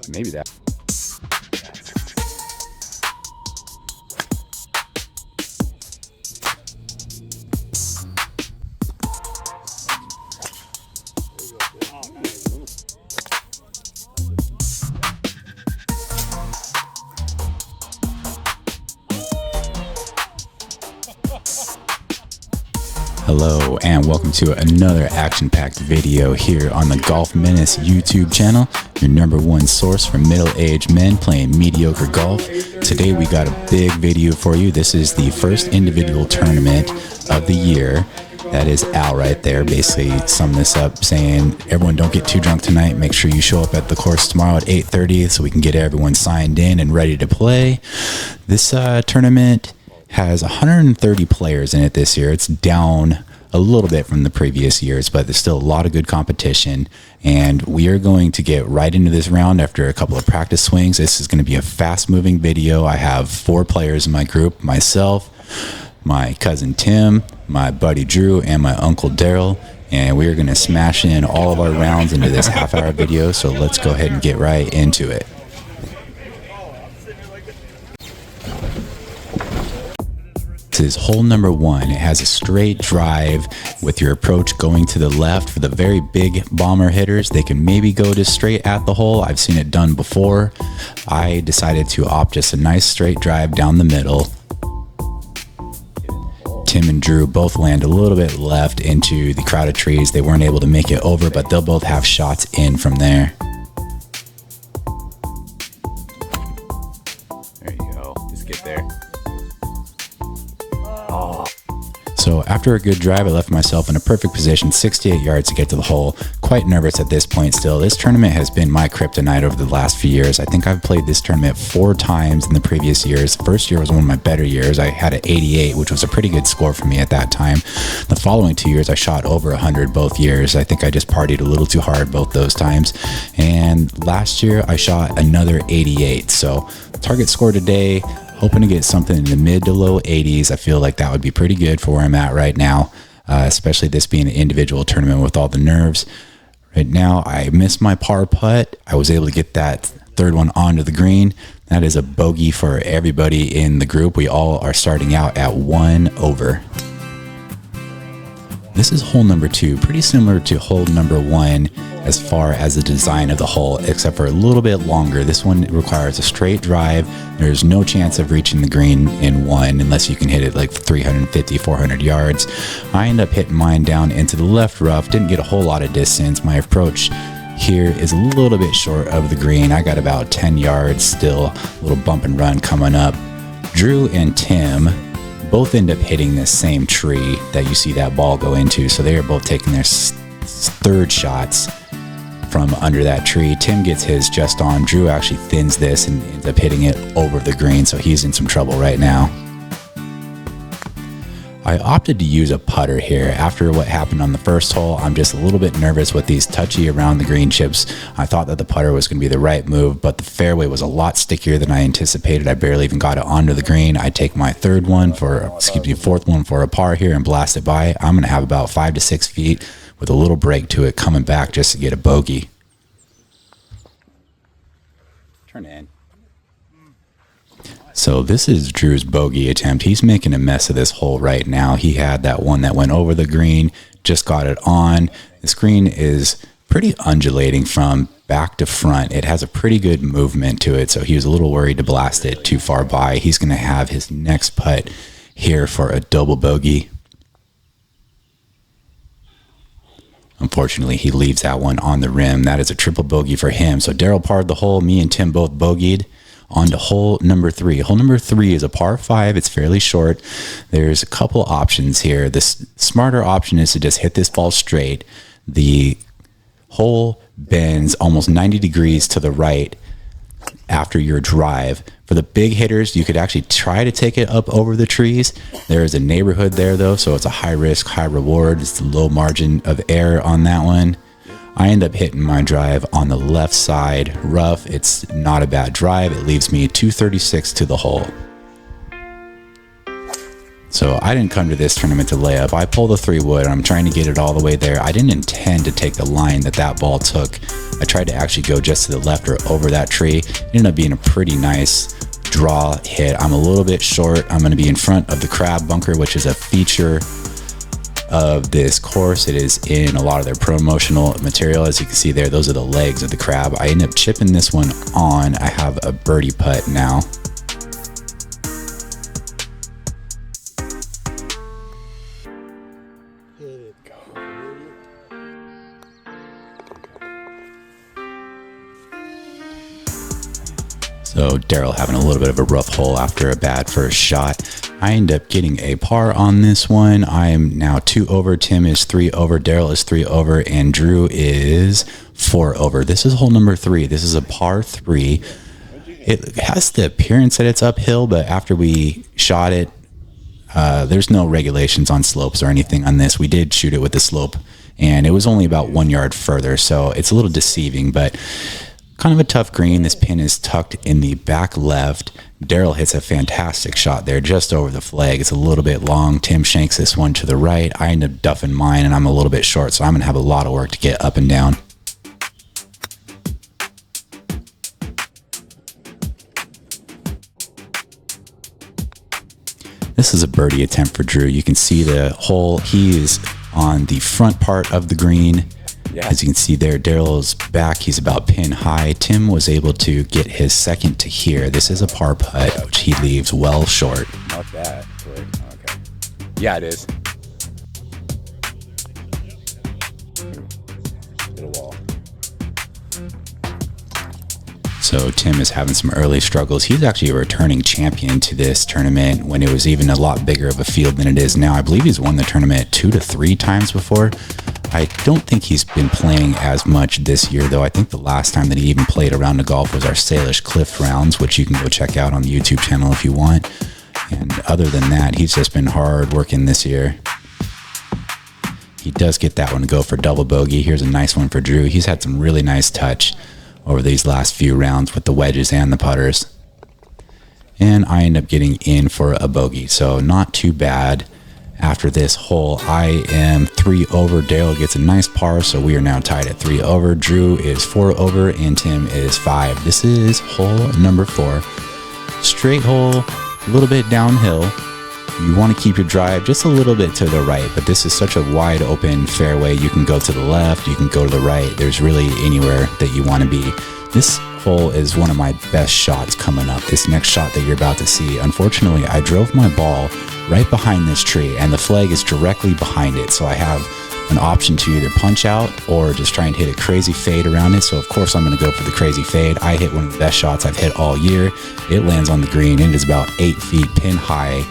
Maybe that. Hello and welcome to another action-packed video here on the Golf Menace YouTube channel, your #1 source for middle-aged men playing mediocre golf. Today we got a big video for you. This is the first individual tournament of the year. That is Al right there, basically summed this up saying, everyone don't get too drunk tonight. Make sure you show up at the course tomorrow at 8:30 so we can get everyone signed in and ready to play. This tournament has 130 players in it this year. It's down a little bit from the previous years, but there's still a lot of good competition, and we are going to get right into this round after a couple of practice swings. This is going to be a fast-moving video. I have 4 players in my group: myself, my cousin Tim, my buddy Drew, and my uncle Daryl, and we are going to smash in all of our rounds into this half-hour video, so let's go ahead and get right into it. This is hole number 1. It has a straight drive with your approach going to the left. For the very big bomber hitters, they can maybe go just straight at the hole. I've seen it done before. I decided to opt just a nice straight drive down the middle. Tim and Drew both land a little bit left into the crowd of trees. They weren't able to make it over, but they'll both have shots in from there. There you go. Just get there. So after a good drive, I left myself in a perfect position, 68 yards to get to the hole. Quite nervous at this point still. This tournament has been my kryptonite over the last few years. I think I've played this tournament 4 times in the previous years. First year was one of my better years. I had an 88, which was a pretty good score for me at that time. The following 2 years, I shot over 100 both years. I think I just partied a little too hard both those times. And last year, I shot another 88. So target score today, hoping to get something in the mid to low 80s. I feel like that would be pretty good for where I'm at right now, especially this being an individual tournament with all the nerves. Right now, I missed my par putt. I was able to get that third one onto the green. That is a bogey for everybody in the group. We all are starting out at 1 over. This is hole number 2, pretty similar to hole number 1 as far as the design of the hole, except for a little bit longer. This one requires a straight drive. There's no chance of reaching the green in one unless you can hit it like 350, 400 yards. I end up hitting mine down into the left rough. Didn't get a whole lot of distance. My approach here is a little bit short of the green. I got about 10 yards still, a little bump and run coming up. Drew and Tim both end up hitting this same tree that you see that ball go into, so they are both taking their third shots from under that tree. Tim gets his just on. Drew actually thins this and ends up hitting it over the green, so he's in some trouble right now. I opted to use a putter here. After what happened on the first hole, I'm just a little bit nervous with these touchy around the green chips. I thought that the putter was going to be the right move, but the fairway was a lot stickier than I anticipated. I barely even got it onto the green. I take my fourth one for a par here and blast it by. I'm going to have about 5 to 6 feet with a little break to it coming back just to get a bogey. Turn in. So this is Drew's bogey attempt. He's making a mess of this hole right now. He had that one that went over the green, just got it on. This green is pretty undulating from back to front. It has a pretty good movement to it, so he was a little worried to blast it too far by. He's going to have his next putt here for a double bogey. Unfortunately, he leaves that one on the rim. That is a triple bogey for him. So Daryl parred the hole. Me and Tim both bogeyed. On to hole number 3. Hole number 3 is a par 5. It's fairly short. There's a couple options here. The smarter option is to just hit this ball straight. The hole bends almost 90 degrees to the right after your drive. For the big hitters, you could actually try to take it up over the trees. There is a neighborhood there, though, so it's a high risk, high reward. It's a low margin of error on that one. I end up hitting my drive on the left side rough. It's not a bad drive. It leaves me 236 to the hole. So I didn't come to this tournament to lay up. I pulled the 3-wood. I'm trying to get it all the way there. I didn't intend to take the line that ball took. I tried to actually go just to the left or over that tree. It ended up being a pretty nice draw hit. I'm a little bit short. I'm going to be in front of the crab bunker, which is a feature of this course. It is in a lot of their promotional material. As you can see there, those are the legs of the crab. I end up chipping this one on. I have a birdie putt now. So Daryl having a little bit of a rough hole after a bad first shot. I end up getting a par on this one. I am now 2 over. Tim is 3 over. Daryl is 3 over. And Drew is 4 over. This is hole number 3. This is a par 3. It has the appearance that it's uphill, but after we shot it, there's no regulations on slopes or anything on this. We did shoot it with the slope, and it was only about 1 yard further, so it's a little deceiving, but kind of a tough green. This pin is tucked in the back left. Daryl hits a fantastic shot there just over the flag. It's a little bit long. Tim shanks this one to the right. I end up duffing mine, and I'm a little bit short, so I'm going to have a lot of work to get up and down. This is a birdie attempt for Drew. You can see the hole. He is on the front part of the green. Yeah. As you can see there, Daryl's back. He's about pin high. Tim was able to get his second to here. This is a par putt, which he leaves well short. Not bad. Okay. Yeah, it is. Hit a wall. So Tim is having some early struggles. He's actually a returning champion to this tournament when it was even a lot bigger of a field than it is now. I believe he's won the tournament 2 to 3 times before. I don't think he's been playing as much this year, though. I think the last time that he even played a round of golf was our Salish Cliff rounds, which you can go check out on the YouTube channel if you want. And other than that, he's just been hard working this year. He does get that one to go for double bogey. Here's a nice one for Drew. He's had some really nice touch over these last few rounds with the wedges and the putters. And I end up getting in for a bogey, so not too bad. After this hole, I am 3 over. Daryl gets a nice par, so we are now tied at 3 over. Drew is 4 over, and Tim is 5. This is hole number 4. Straight hole, a little bit downhill. You want to keep your drive just a little bit to the right, but this is such a wide open fairway. You can go to the left, you can go to the right. There's really anywhere that you want to be. This hole is one of my best shots coming up. This next shot that you're about to see. Unfortunately, I drove my ball right behind this tree, and the flag is directly behind it. So I have an option to either punch out or just try and hit a crazy fade around it. So of course I'm going to go for the crazy fade. I hit one of the best shots I've hit all year. It lands on the green, and it is about 8 feet pin high.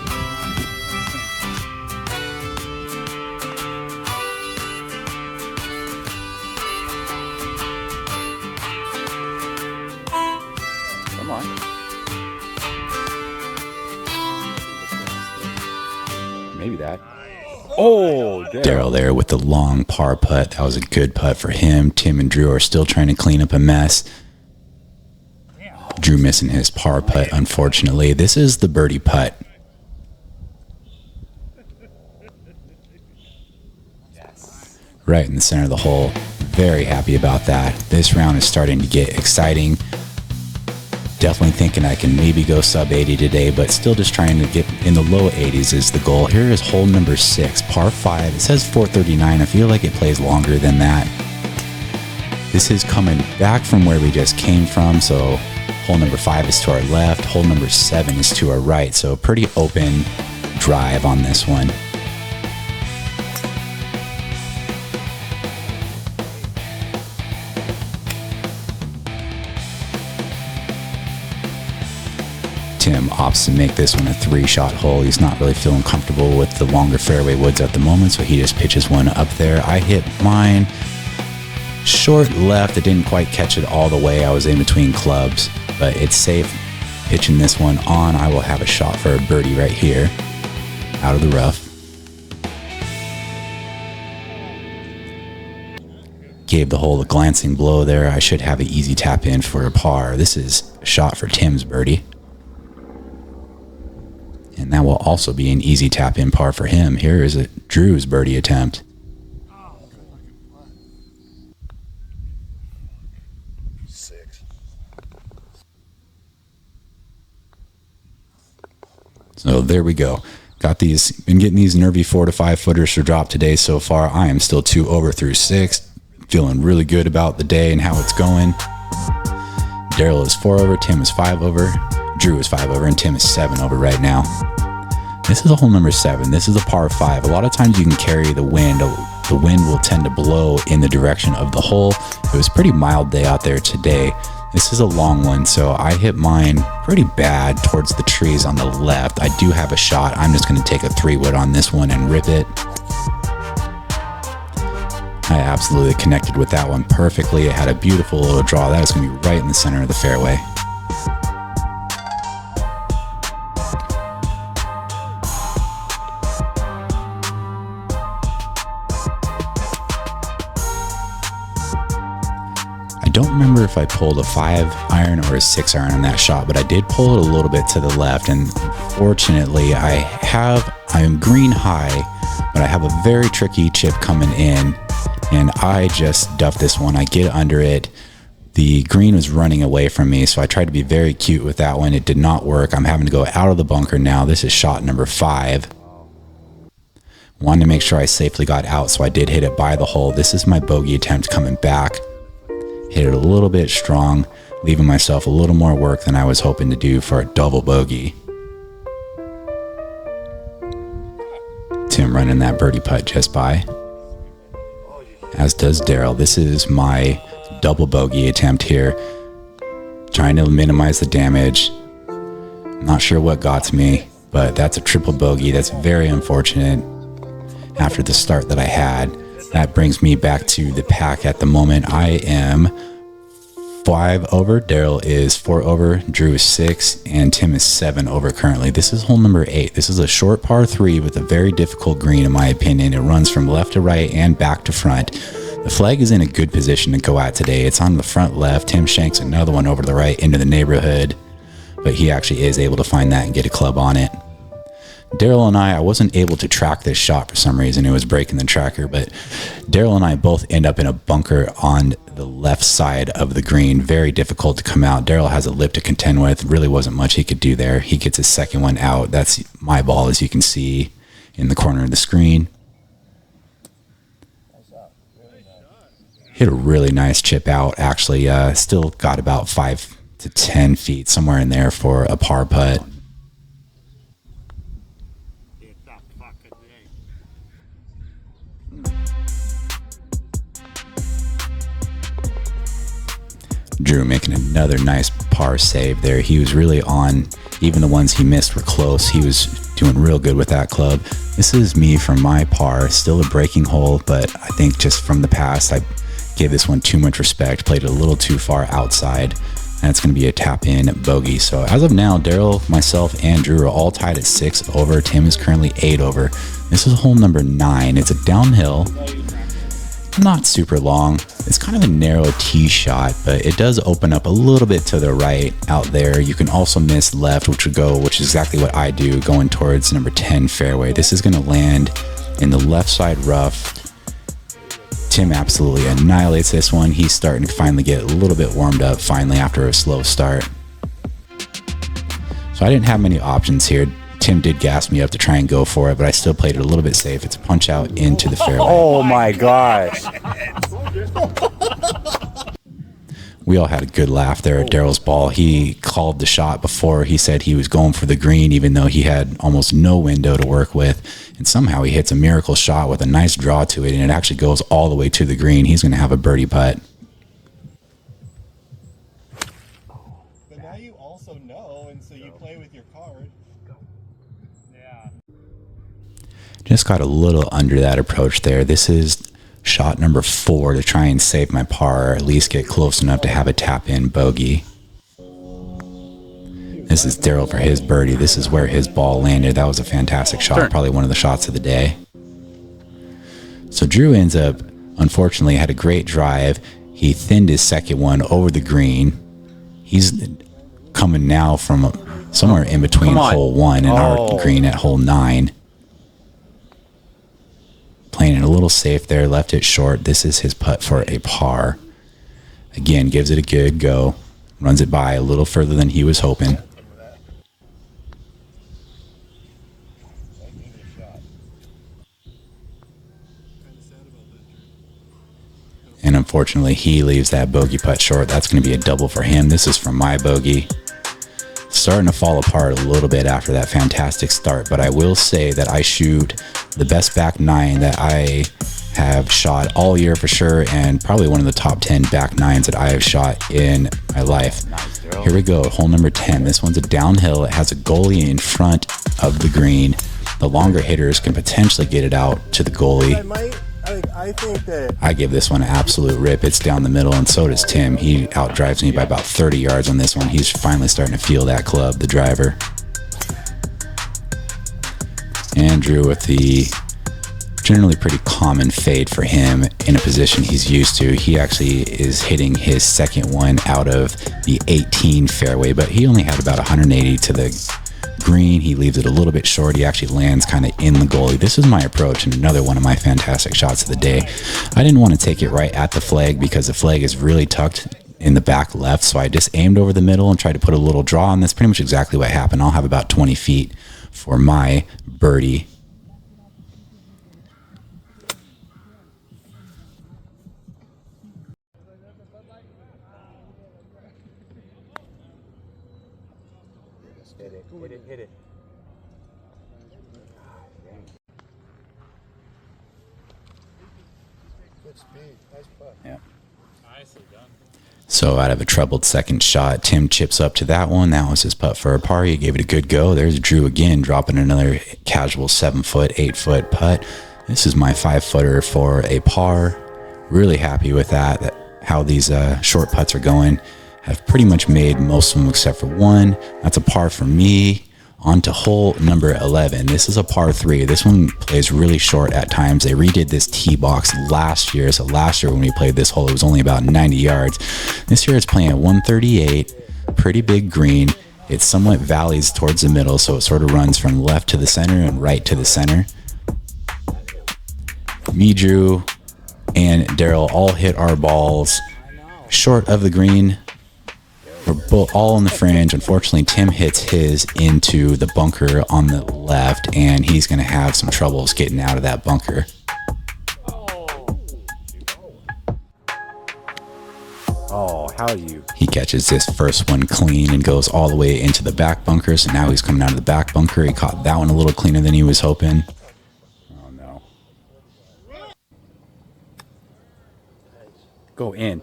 Come on. Maybe that. Oh, Daryl there with the long par putt. That was a good putt for him. Tim and Drew are still trying to clean up a mess. Drew missing his par putt, unfortunately. This is the birdie putt. Right in the center of the hole. Very happy about that. This round is starting to get exciting. Definitely thinking I can maybe go sub 80 today, but still just trying to get in the low 80s is the goal. Here is hole number 6, par 5. It says 439. I feel like it plays longer than that. This is coming back from where we just came from, so hole number 5 is to our left. Hole number 7 is to our right, so pretty open drive on this one. Tim opts to make this one a 3-shot hole. He's not really feeling comfortable with the longer fairway woods at the moment, so he just pitches one up there. I hit mine short left. I didn't quite catch it all the way. I was in between clubs, but it's safe. Pitching this one on, I will have a shot for a birdie right here out of the rough. Gave the hole a glancing blow there. I should have an easy tap in for a par. This is a shot for Tim's birdie. And that will also be an easy tap-in par for him. Here is Drew's birdie attempt. So there we go. Been getting these nervy 4 to 5 footers for drop today so far. I am still 2 over through 6. Feeling really good about the day and how it's going. Daryl is 4 over, Tim is 5 over, Drew is 5 over, and Tim is 7 over right now. This is a hole number 7. This is a par 5. A lot of times you can carry the wind. The wind will tend to blow in the direction of the hole. It was a pretty mild day out there today. This is a long one, so I hit mine pretty bad towards the trees on the left. I do have a shot. I'm just going to take a 3-wood on this one and rip it. I absolutely connected with that one perfectly. It had a beautiful little draw. That is going to be right in the center of the fairway. I don't remember if I pulled a 5-iron or a 6-iron on that shot, but I did pull it a little bit to the left, and fortunately I am green high, but I have a very tricky chip coming in, and I just duffed this one. I get under it. The green was running away from me, so I tried to be very cute with that one. It did not work. I'm having to go out of the bunker now. This is shot number 5. Wanted to make sure I safely got out, so I did hit it by the hole. This is my bogey attempt coming back. Hit it a little bit strong, leaving myself a little more work than I was hoping to do for a double bogey. Tim running that birdie putt just by. As does Daryl. This is my double bogey attempt here. Trying to minimize the damage. Not sure what got to me, but that's a triple bogey. That's very unfortunate after the start that I had. That brings me back to the pack at the moment. I am 5 over, Daryl is 4 over, Drew is 6, and Tim is 7 over currently. This is hole number 8. This is a short par 3 with a very difficult green in my opinion. It runs from left to right and back to front. The flag is in a good position to go at today. It's on the front left. Tim shanks another one over to the right into the neighborhood, but he actually is able to find that and get a club on it. Daryl and I wasn't able to track this shot for some reason. It was breaking the tracker, but Daryl and I both end up in a bunker on the left side of the green. Very difficult to come out. Daryl has a lip to contend with. Really wasn't much he could do there. He gets his second one out. That's my ball, as you can see in the corner of the screen. Hit a really nice chip out, actually. Still got about 5 to 10 feet, somewhere in there for a par putt. Drew making another nice par save there. He was really on. Even the ones he missed were close. He was doing real good with that club. This is me from my par. Still a breaking hole, but I think just from the past, I gave this one too much respect. Played it a little too far outside. And it's going to be a tap-in bogey. So as of now, Daryl, myself, and Drew are all tied at 6 over. Tim is currently 8 over. This is hole number 9. It's a downhill. Not super long. It's kind of a narrow tee shot, but it does open up a little bit to the right out there. You can also miss left, which is exactly what I do, going towards number 10 fairway. This is going to land in the left side rough. Tim absolutely annihilates this one. He's starting to finally get a little bit warmed up finally after a slow start. So I didn't have many options here. Tim did gas me up to try and go for it, but I still played it a little bit safe. It's a punch out into the fairway. Oh my gosh. We all had a good laugh there at Daryl's ball. He called the shot before. He said he was going for the green, even though he had almost no window to work with. And somehow he hits a miracle shot with a nice draw to it, and it actually goes all the way to the green. He's going to have a birdie putt. But now you also know, and so you play with your card. Yeah. Just got a little under that approach there. This is shot number 4 to try and save my par, or at least get close enough to have a tap-in bogey. This is Daryl for his birdie. This is where his ball landed. That was a fantastic shot, probably one of the shots of the day. So Drew ends up, unfortunately, had a great drive. He thinned his second one over the green. He's coming now from somewhere in between Come on. hole 1 and Oh. our green at hole 9. Playing it a little safe there, left it short. This is his putt for a par. Again, gives it a good go. Runs it by a little further than he was hoping. And unfortunately, he leaves that bogey putt short. That's going to be a double for him. This is from my bogey. Starting to fall apart a little bit after that fantastic start, but I will say that I shoot the best back 9 that I have shot all year for sure, and probably one of the top 10 back 9s that I have shot in my life. Here we go, hole number 10. This one's a downhill. It has a goalie in front of the green. The longer hitters can potentially get it out to the goalie. I think that I give this one an absolute rip. It's down the middle, and so does Tim. He outdrives me by about 30 yards on this one. He's finally starting to feel that club, the driver. Andrew with the generally pretty common fade for him in a position he's used to. He actually is hitting his second one out of the 18 fairway, but he only had about 180 to the green. He leaves it a little bit short. He actually lands kind of in the goalie. This is my approach and another one of my fantastic shots of the day. I didn't want to take it right at the flag because the flag is really tucked in the back left, so I just aimed over the middle and tried to put a little draw, and that's pretty much exactly what happened. I'll have about 20 feet for my birdie. Hit it. good speed. Nice putt. Yeah. Nicely done. So out of a troubled second shot, Tim chips up to that one. That was his putt for a par. He gave it a good go. There's Drew again, dropping another casual 7-foot, 8-foot putt. This is my 5-footer for a par. Really happy with that how these short putts are going. I've pretty much made most of them except for one. That's a par for me. On to hole number 11. This is a par 3. This one plays really short at times. They redid this tee box last year. So last year when we played this hole, it was only about 90 yards. This year it's playing at 138. Pretty big green. It somewhat valleys towards the middle, so it sort of runs from left to the center and right to the center. Me, Drew, and Daryl all hit our balls short of the green. We're both all on the fringe. Unfortunately, Tim hits his into the bunker on the left, and he's going to have some troubles getting out of that bunker. Oh, how you? He catches this first one clean and goes all the way into the back bunker. So now he's coming out of the back bunker. He caught that one a little cleaner than he was hoping. Oh, no. Go in.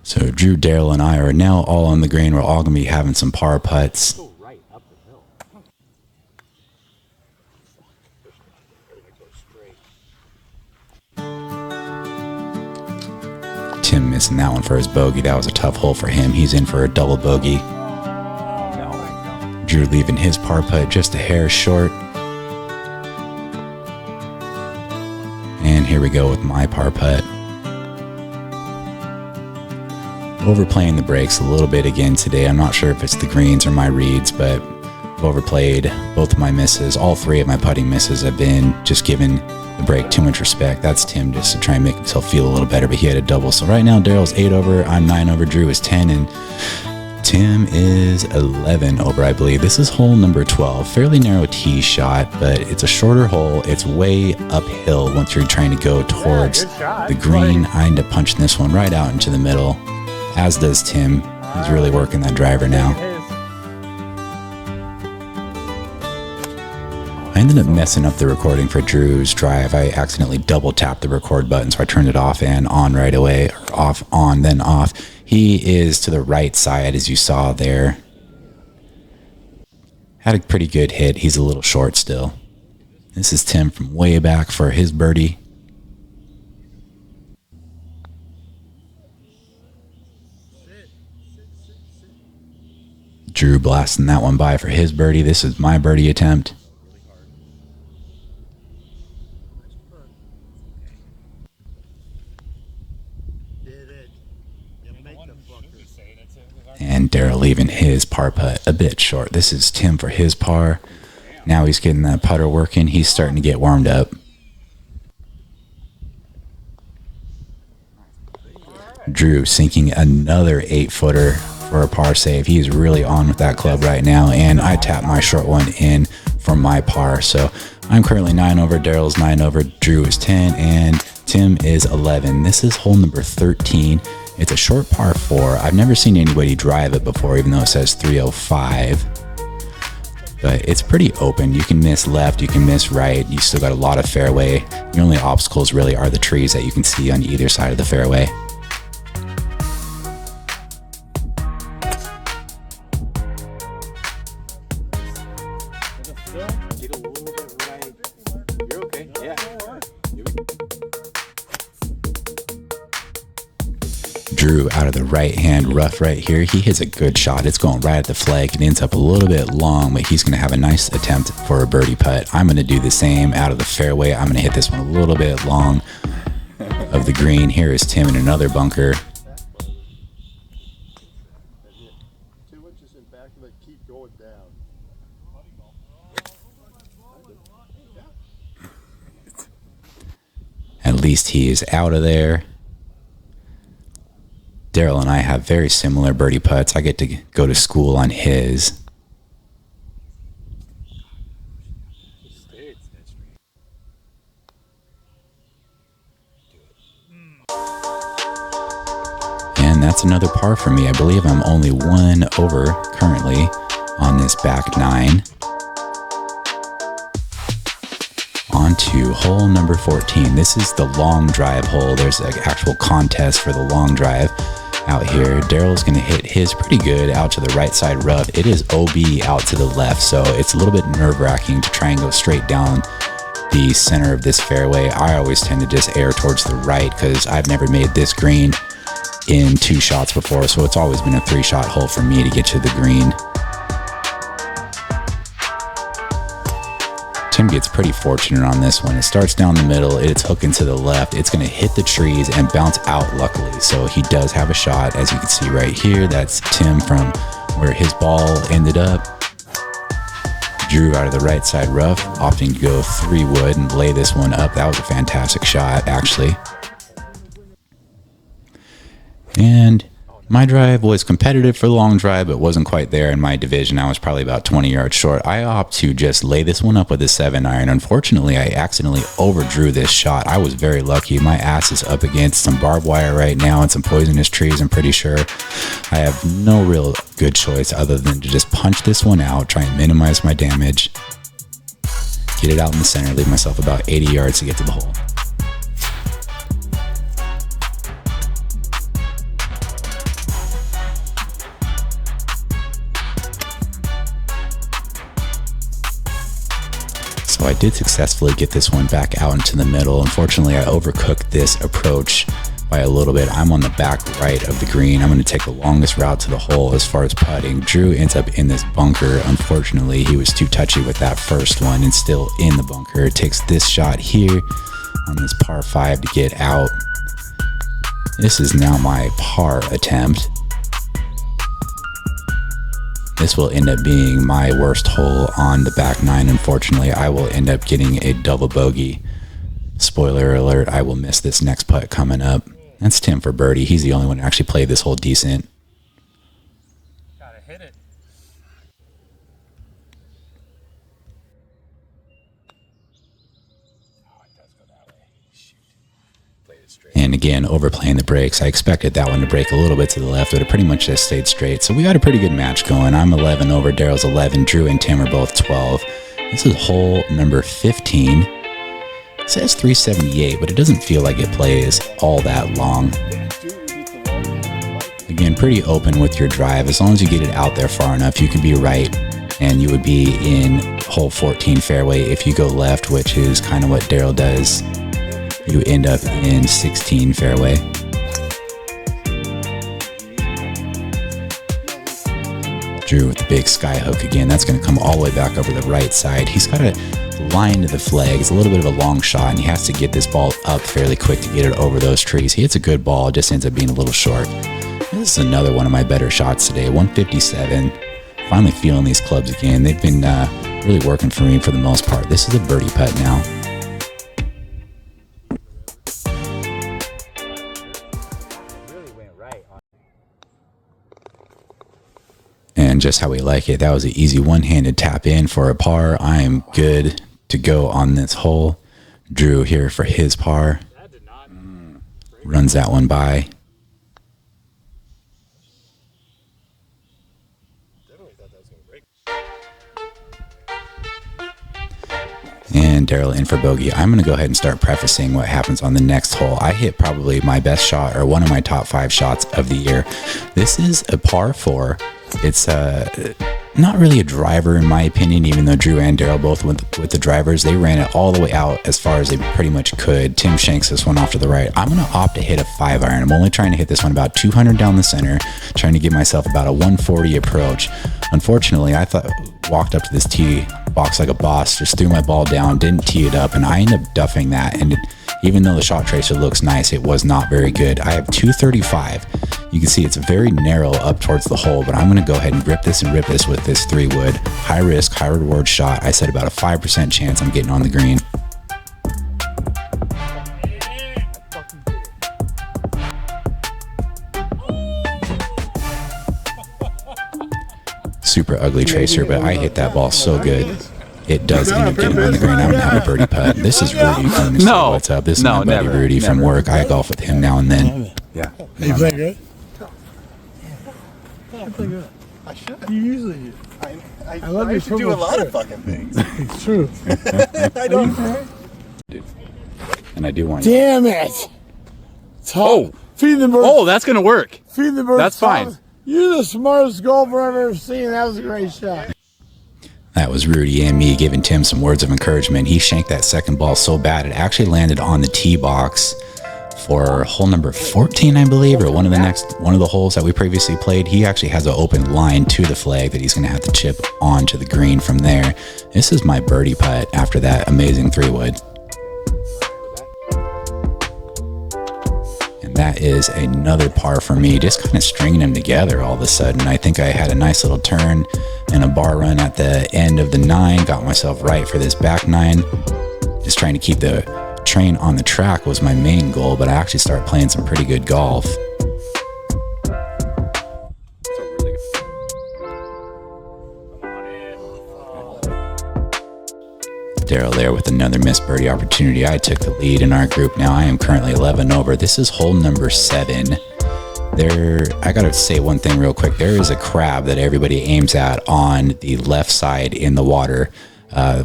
So Drew, Daryl, and I are now all on the green. We're all going to be having some par putts. Tim missing that one for his bogey. That was a tough hole for him. He's in for a double bogey. Drew leaving his par putt just a hair short. And here we go with my par putt. Overplaying the breaks a little bit again today. I'm not sure if it's the greens or my reads, but I've overplayed both of my misses. All three of my putting misses have been just giving the break too much respect. That's Tim just to try and make himself feel a little better, but he had a double. So right now, Daryl's 8 over, I'm 9 over, Drew is 10, and Tim is 11 over, I believe. This is hole number 12. Fairly narrow tee shot, but it's a shorter hole. It's way uphill once you're trying to go towards the green. I end up punching this one right out into the middle, as does Tim. He's really working that driver now. I ended up messing up the recording for Drew's drive. I accidentally double tapped the record button, so I turned it off and on right away, or off, on, then off. He is to the right side, as you saw there. Had a pretty good hit. He's a little short still. This is Tim from way back for his birdie. Drew blasting that one by for his birdie. This is my birdie attempt. And Daryl leaving his par putt a bit short. This is Tim for his par. Now he's getting that putter working. He's starting to get warmed up. Drew sinking another 8-footer for a par save. He's really on with that club right now. And I tapped my short one in for my par. So I'm currently 9 over. Daryl's 9 over. Drew is 10. And Tim is 11. This is hole number 13. It's a short par 4. I've never seen anybody drive it before, even though it says 305. But it's pretty open. You can miss left, you can miss right. You still got a lot of fairway. The only obstacles really are the trees that you can see on either side of the fairway. Drew out of the right hand rough right here. He hits a good shot. It's going right at the flag. It ends up a little bit long, but he's going to have a nice attempt for a birdie putt. I'm going to do the same out of the fairway. I'm going to hit this one a little bit long of the green. Here is Tim in another bunker. 2 inches in back of it, keep going down. At least he is out of there. Daryl and I have very similar birdie putts. I get to go to school on his. And that's another par for me. I believe I'm only 1 over currently on this back 9. On to hole number 14. This is the long drive hole. There's an actual contest for the long drive out here. Daryl's going to hit his pretty good out to the right side rough. It is OB out to the left, so it's a little bit nerve-wracking to try and go straight down the center of this fairway. I always tend to just air towards the right because I've never made this green in 2 shots before, so it's always been a 3-shot hole for me to get to the green. Tim gets pretty fortunate on this one. It starts down the middle, it's hooking to the left, it's going to hit the trees and bounce out luckily, so he does have a shot. As you can see right here, that's Tim from where his ball ended up. Drew out of the right side rough, opting to go 3-wood and lay this one up. That was a fantastic shot, actually. And my drive was competitive for the long drive, but wasn't quite there in my division. I was probably about 20 yards short. I opt to just lay this one up with a 7-iron. Unfortunately, I accidentally overdrew this shot. I was very lucky. My ass is up against some barbed wire right now and some poisonous trees, I'm pretty sure. I have no real good choice other than to just punch this one out, try and minimize my damage, get it out in the center, leave myself about 80 yards to get to the hole. So I did successfully get this one back out into the middle. Unfortunately, I overcooked this approach by a little bit. I'm on the back right of the green. I'm going to take the longest route to the hole as far as putting. Drew ends up in this bunker. Unfortunately, he was too touchy with that first one and still in the bunker. Takes this shot here on this par 5 to get out. This is now my par attempt. This will end up being my worst hole on the back 9. Unfortunately, I will end up getting a double bogey. Spoiler alert, I will miss this next putt coming up. That's Tim for birdie. He's the only one who actually played this hole decent. Gotta hit it. Oh, it does go that way. Shoot. Played it straight. And again, overplaying the brakes. I expected that one to break a little bit to the left, but it pretty much just stayed straight. So we got a pretty good match going. I'm 11 over, Daryl's 11. Drew and Tim are both 12. This is hole number 15. It says 378, but it doesn't feel like it plays all that long. Again, pretty open with your drive. As long as you get it out there far enough, you can be right, and you would be in hole 14 fairway. If you go left, which is kind of what Daryl does, you end up in 16 fairway. Drew with the big sky hook again. That's going to come all the way back over the right side. He's got a line to the flag. It's a little bit of a long shot, and he has to get this ball up fairly quick to get it over those trees. He hits a good ball, just ends up being a little short. This is another one of my better shots today, 157. Finally feeling these clubs again. They've been really working for me for the most part. This is a birdie putt now. And just how we like it, that was an easy one-handed tap in for a par. I am good to go on this hole. Drew here for his par. Runs that one by. And Daryl in for bogey. I'm going to go ahead and start prefacing what happens on the next hole. I hit probably my best shot, or one of my top 5 shots of the year. This is a par 4. It's not really a driver in my opinion, even though Drew and Daryl both went with the drivers. They ran it all the way out as far as they pretty much could. Tim shanks this one off to the right. I'm going to opt to hit a 5-iron. I'm only trying to hit this one about 200 down the center, trying to give myself about a 140 approach. Unfortunately, I walked up to this tee box like a boss, just threw my ball down, didn't tee it up, and I ended up duffing that. And even though the shot tracer looks nice, it was not very good. I have 235. You can see it's very narrow up towards the hole, but I'm going to go ahead and rip this with this 3-wood. High risk, high reward shot. I said about a 5% chance I'm getting on the green. Super ugly tracer, but I hit that ball so good. It does end up getting on the green. I'm going to have a birdie putt. This is Rudy from No. What's up? This is my buddy Rudy from work. I golf with him now and then. Yeah. You play good? I play good. I should. You usually do. I love your should do a football lot of shirt. fucking things. It's true. I don't. And I do want Damn it! Oh. Feed the birds. Oh, that's gonna work. Feed the birds. That's fine. Thomas. You're the smartest golfer I've ever seen. That was a great shot. That was Rudy and me giving Tim some words of encouragement. He shanked that second ball so bad it actually landed on the tee box for hole number 14, I believe, or one of the holes that we previously played. He actually has an open line to the flag that he's going to have to chip onto the green from there. This is my birdie putt after that amazing 3-wood. And that is another par for me, just kind of stringing them together all of a sudden. I think I had a nice little turn and a bar run at the end of the 9, got myself right for this back 9. Just trying to keep the train on the track was my main goal, but I actually started playing some pretty good golf. Daryl there with another missed birdie opportunity. I took the lead in our group now. I am currently 11 over. This is hole number 7. I gotta say one thing real quick. There is a crab that everybody aims at on the left side in the water.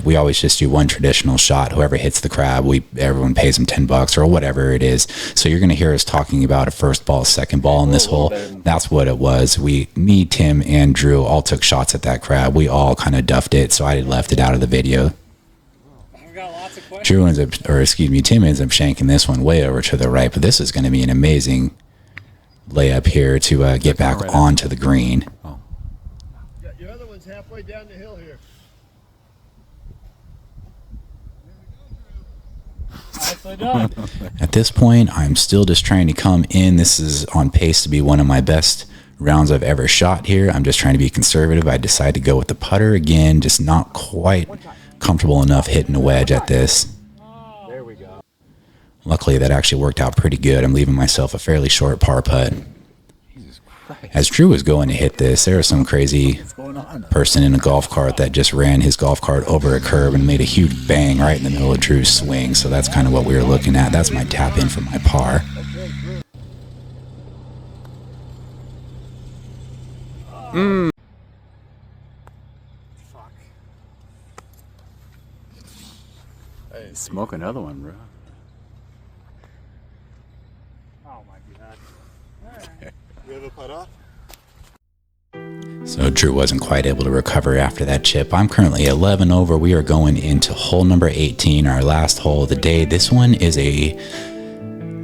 We always just do one traditional shot. Whoever hits the crab, everyone pays them $10 or whatever it is. So you're gonna hear us talking about a first ball, second ball in this hole. That's what it was. Me, Tim, and Drew all took shots at that crab. We all kind of duffed it, so I left it out of the video. Tim ends up shanking this one way over to the right, but this is going to be an amazing layup here to get back onto the green. Yeah, your other one's halfway down the hill here. Nicely done. At this point, I'm still just trying to come in. This is on pace to be one of my best rounds I've ever shot here. I'm just trying to be conservative. I decided to go with the putter again, just not quite comfortable enough hitting a wedge at this. There we go. Luckily, that actually worked out pretty good. I'm leaving myself a fairly short par putt. Jesus Christ. As Drew was going to hit this, there was some crazy person in a golf cart that just ran his golf cart over a curb and made a huge bang right in the middle of Drew's swing. So that's kind of what we were looking at. That's my tap in for my par. Smoke another one, bro. Oh my god. You have a putt off? So Drew wasn't quite able to recover after that chip. I'm currently 11 over. We are going into hole number 18, our last hole of the day. This one is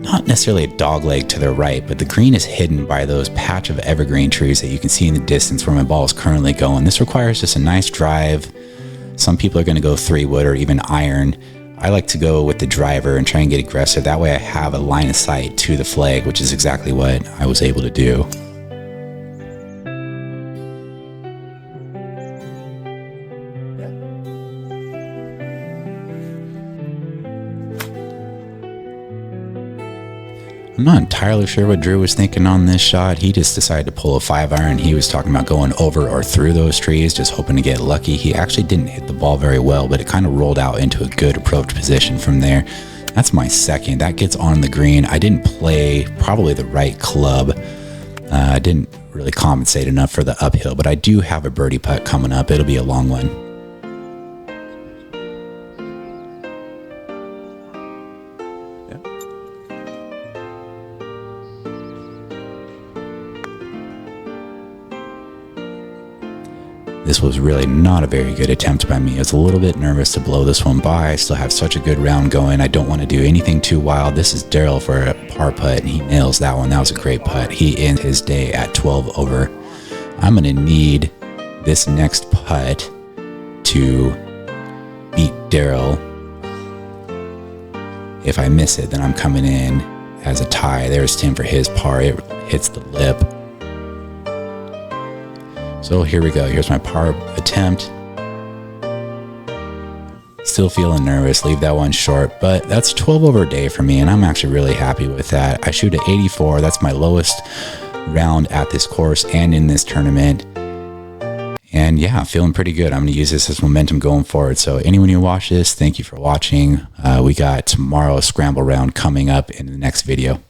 not necessarily a dog leg to the right, but the green is hidden by those patch of evergreen trees that you can see in the distance where my ball is currently going. This requires just a nice drive Some people are going to go 3-wood or even iron. I like to go with the driver and try and get aggressive. That way I have a line of sight to the flag, which is exactly what I was able to do. I'm not entirely sure what Drew was thinking on this shot. He just decided to pull a 5-iron. He was talking about going over or through those trees, just hoping to get lucky. He actually didn't hit the ball very well, but it kind of rolled out into a good approach position from there. That's my second. That gets on the green. I didn't play probably the right club. I didn't really compensate enough for the uphill, but I do have a birdie putt coming up. It'll be a long one. This was really not a very good attempt by me. I was a little bit nervous to blow this one by. I still have such a good round going. I don't want to do anything too wild. This is Daryl for a par putt, and he nails that one. That was a great putt. He ends his day at 12 over. I'm going to need this next putt to beat Daryl. If I miss it, then I'm coming in as a tie. There's Tim for his par. It hits the lip. So here we go. Here's my par attempt. Still feeling nervous. Leave that one short, but that's 12 over a day for me, and I'm actually really happy with that. I shoot at 84. That's my lowest round at this course and in this tournament. And yeah, feeling pretty good. I'm going to use this as momentum going forward. So anyone who watched this, thank you for watching. We got tomorrow's scramble round coming up in the next video.